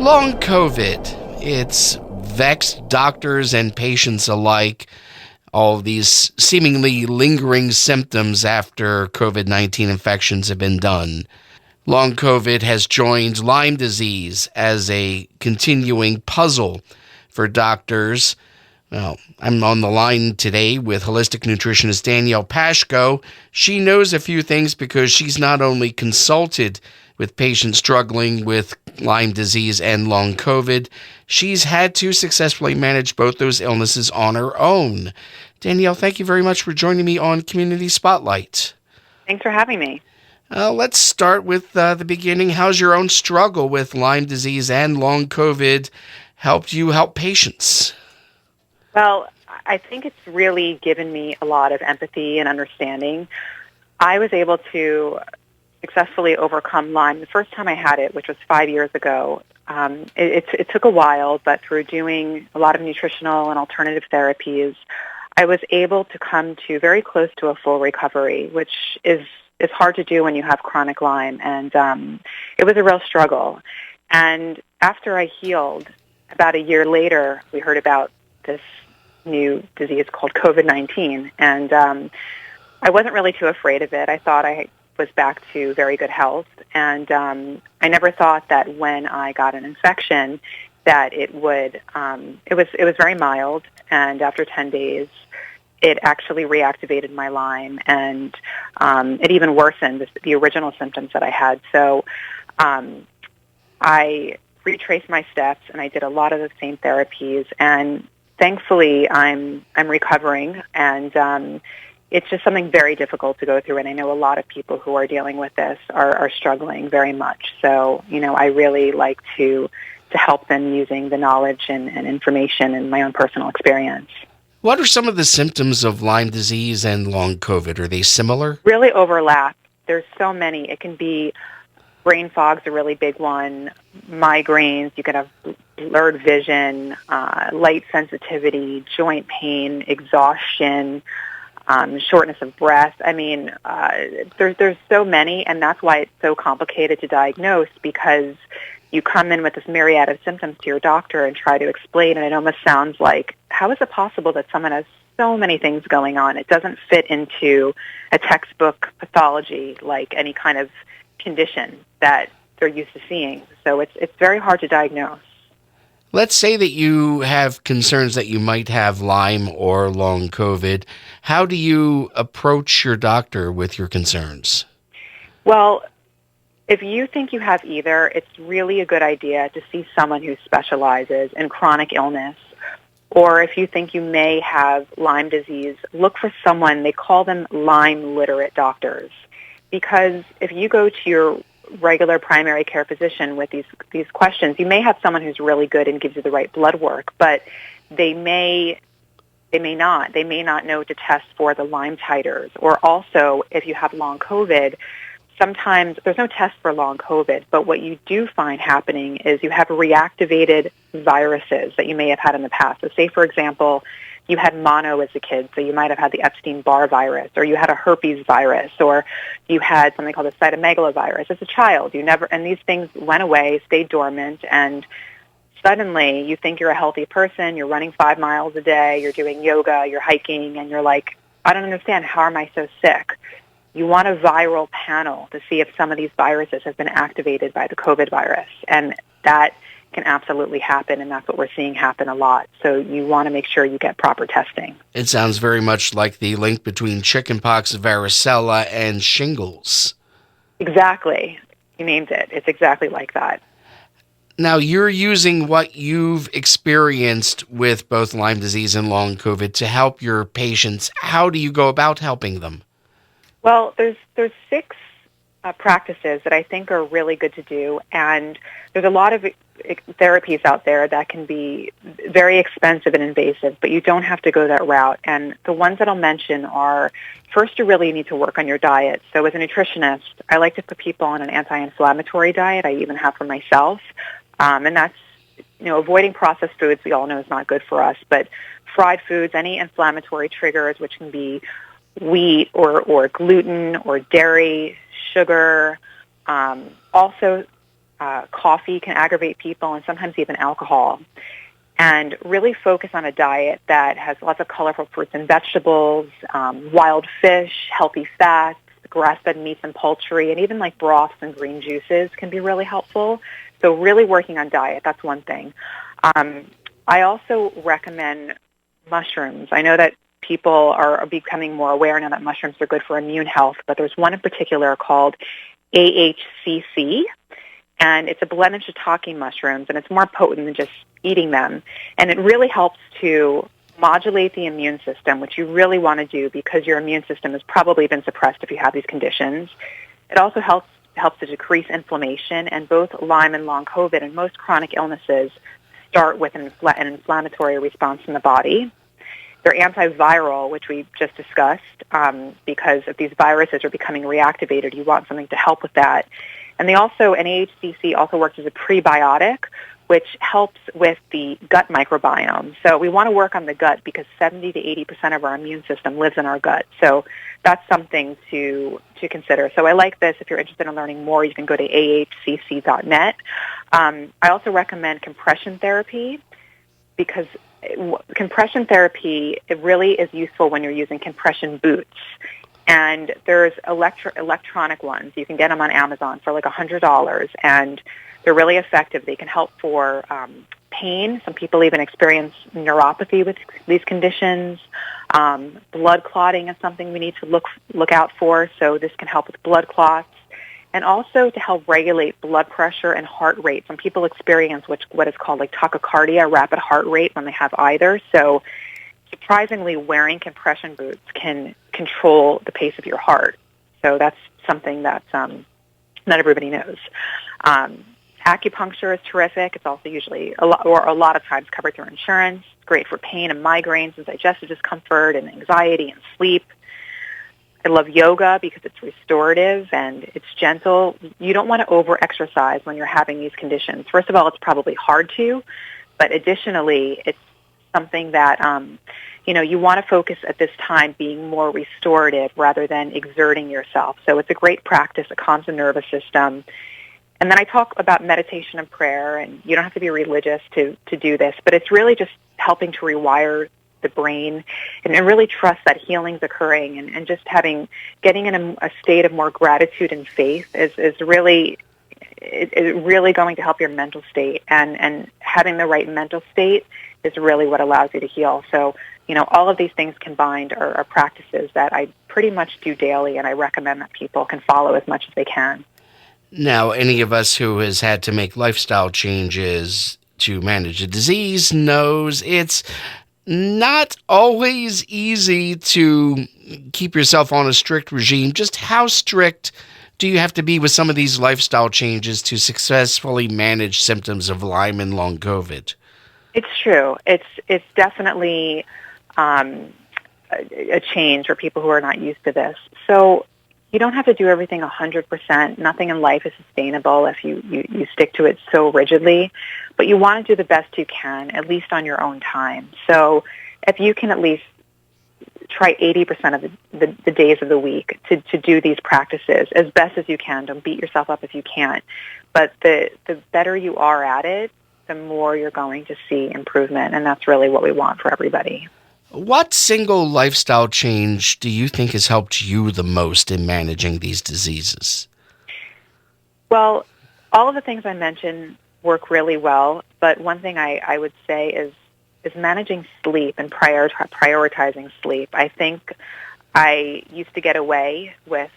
Long COVID. It's vexed doctors and patients alike. All these seemingly lingering symptoms after COVID-19 infections have been done. Long COVID has joined Lyme disease as a continuing puzzle for doctors. Well, I'm on the line today with holistic nutritionist Danielle Pashko. She knows a few things because she's not only consulted with patients struggling with Lyme disease and long COVID, she's had to successfully manage both those illnesses on her own. Danielle, thank you very much for joining me on Community Spotlight. Thanks for having me. Let's start with the beginning. How's your own struggle with Lyme disease and long COVID helped you help patients? Well, I think it's really given me a lot of empathy and understanding. I was able to successfully overcome Lyme. The first time I had it, which was 5 years ago, it took a while, but through doing a lot of nutritional and alternative therapies, I was able to come to very close to a full recovery, which is hard to do when you have chronic Lyme. And it was a real struggle. And after I healed, about a year later, we heard about this new disease called COVID-19. And I wasn't really too afraid of it. I thought I was back to very good health. And I never thought that when I got an infection that it would, it was very mild. And after 10 days, it actually reactivated my Lyme, and it even worsened the original symptoms that I had. So I retraced my steps, and I did a lot of the same therapies. And thankfully, I'm recovering, and it's just something very difficult to go through. And I know a lot of people who are dealing with this are struggling very much. So, I really like to help them using the knowledge and information and my own personal experience. What are some of the symptoms of Lyme disease and long COVID? Are they similar? Really overlap. There's so many. It can be brain fog's a really big one, migraines, you can have blurred vision, light sensitivity, joint pain, exhaustion, shortness of breath. I mean, there's so many, and that's why it's so complicated to diagnose, because you come in with this myriad of symptoms to your doctor and try to explain, and it almost sounds like, how is it possible that someone has so many things going on? It doesn't fit into a textbook pathology like any kind of condition that they're used to seeing. So it's very hard to diagnose. Let's say that you have concerns that you might have Lyme or long COVID. How do you approach your doctor with your concerns? Well, if you think you have either, it's really a good idea to see someone who specializes in chronic illness. Or if you think you may have Lyme disease, look for someone, they call them Lyme literate doctors. Because if you go to your regular primary care physician with these questions, you may have someone who's really good and gives you the right blood work, but they may not. They may not know to test for the Lyme titers. Or also, if you have long COVID, sometimes there's no test for long COVID, but what you do find happening is you have reactivated viruses that you may have had in the past. So say, for example, you had mono as a kid, so you might have had the Epstein-Barr virus, or you had a herpes virus, or you had something called a cytomegalovirus as a child. And these things went away, stayed dormant, and suddenly you think you're a healthy person, you're running 5 miles a day, you're doing yoga, you're hiking, and you're like, I don't understand, how am I so sick? You want a viral panel to see if some of these viruses have been activated by the COVID virus. And that can absolutely happen, and that's what we're seeing happen a lot. So you want to make sure you get proper testing. It sounds very much like the link between chickenpox, varicella, and shingles. Exactly. You named it. It's exactly like that. Now, you're using what you've experienced with both Lyme disease and long COVID to help your patients. How do you go about helping them? Well, there's 6 practices that I think are really good to do, and there's a lot of therapies out there that can be very expensive and invasive, but you don't have to go that route. And the ones that I'll mention are, first, you really need to work on your diet. So as a nutritionist, I like to put people on an anti-inflammatory diet. I even have for myself, and that's avoiding processed foods. We all know is not good for us, but fried foods, any inflammatory triggers, which can be wheat or gluten or dairy, sugar. Also, coffee can aggravate people, and sometimes even alcohol. And really focus on a diet that has lots of colorful fruits and vegetables, wild fish, healthy fats, grass-fed meats and poultry, and even like broths and green juices can be really helpful. So really working on diet, that's one thing. I also recommend mushrooms. I know that people are becoming more aware now that mushrooms are good for immune health, but there's one in particular called AHCC, and it's a blend of shiitake mushrooms, and it's more potent than just eating them. And it really helps to modulate the immune system, which you really want to do because your immune system has probably been suppressed if you have these conditions. It also helps to decrease inflammation, and both Lyme and long COVID and most chronic illnesses start with an inflammatory response in the body. They're antiviral, which we just discussed, because if these viruses are becoming reactivated, you want something to help with that. And NaHCC also works as a prebiotic, which helps with the gut microbiome. So we want to work on the gut because 70 to 80% of our immune system lives in our gut. So that's something to consider. So I like this. If you're interested in learning more, you can go to ahcc.net. I also recommend compression therapy because compression therapy, it really is useful when you're using compression boots. And there's electronic ones. You can get them on Amazon for like $100, and they're really effective. They can help for pain. Some people even experience neuropathy with these conditions. Blood clotting is something we need to look out for, so this can help with blood clots. And also to help regulate blood pressure and heart rate. Some people experience what is called like tachycardia, rapid heart rate, when they have either. So surprisingly, wearing compression boots can control the pace of your heart. So that's something that not everybody knows. Acupuncture is terrific. It's also usually a lot of times covered through insurance. It's great for pain and migraines and digestive discomfort and anxiety and sleep. I love yoga because it's restorative and it's gentle. You don't want to over-exercise when you're having these conditions. First of all, it's probably hard to, but additionally, it's something that you want to focus at this time being more restorative rather than exerting yourself. So it's a great practice. It calms the nervous system. And then I talk about meditation and prayer, and you don't have to be religious to do this, but it's really just helping to rewire the brain and really trust that healing's occurring, and just getting in a state of more gratitude and faith is really going to help your mental state, and having the right mental state is really what allows you to heal. So, all of these things combined are practices that I pretty much do daily, and I recommend that people can follow as much as they can. Now, any of us who has had to make lifestyle changes to manage a disease knows it's not always easy to keep yourself on a strict regime. Just how strict do you have to be with some of these lifestyle changes to successfully manage symptoms of Lyme and long COVID? It's true. It's definitely a change for people who are not used to this. So you don't have to do everything 100%. Nothing in life is sustainable if you stick to it so rigidly. But you want to do the best you can, at least on your own time. So if you can at least try 80% of the days of the week to do these practices as best as you can. Don't beat yourself up if you can't. But the better you are at it, the more you're going to see improvement. And that's really what we want for everybody. What single lifestyle change do you think has helped you the most in managing these diseases? Well, all of the things I mentioned work really well, but one thing I would say is managing sleep and prioritizing sleep. I think I used to get away with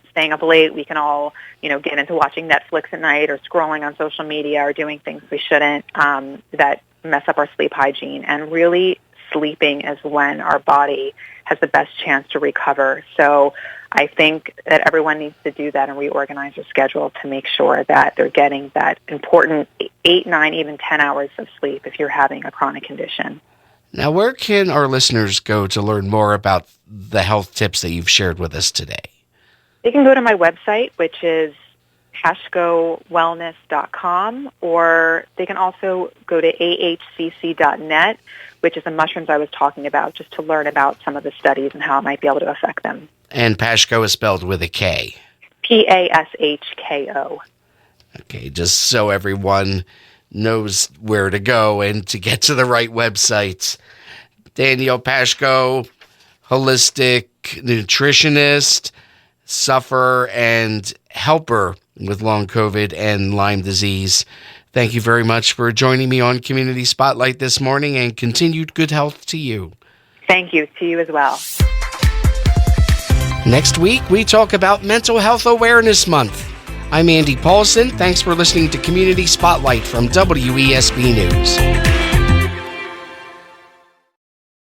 staying up late. We can all, get into watching Netflix at night or scrolling on social media or doing things we shouldn't that mess up our sleep hygiene. And really, sleeping is when our body has the best chance to recover. So I think that everyone needs to do that and reorganize their schedule to make sure that they're getting that important 8, 9, even 10 hours of sleep if you're having a chronic condition. Now, where can our listeners go to learn more about the health tips that you've shared with us today? They can go to my website, which is pashkowellness.com, or they can also go to ahcc.net, which is the mushrooms I was talking about, just to learn about some of the studies and how it might be able to affect them. And Pashko is spelled with a K. Pashko. Okay, just so everyone knows where to go and to get to the right websites. Danielle Pashko, holistic nutritionist, sufferer, and helper with long COVID and Lyme disease. Thank you very much for joining me on Community Spotlight this morning, and continued good health to you. Thank you. To you as well. Next week, we talk about Mental Health Awareness Month. I'm Andy Paulson. Thanks for listening to Community Spotlight from WESB News.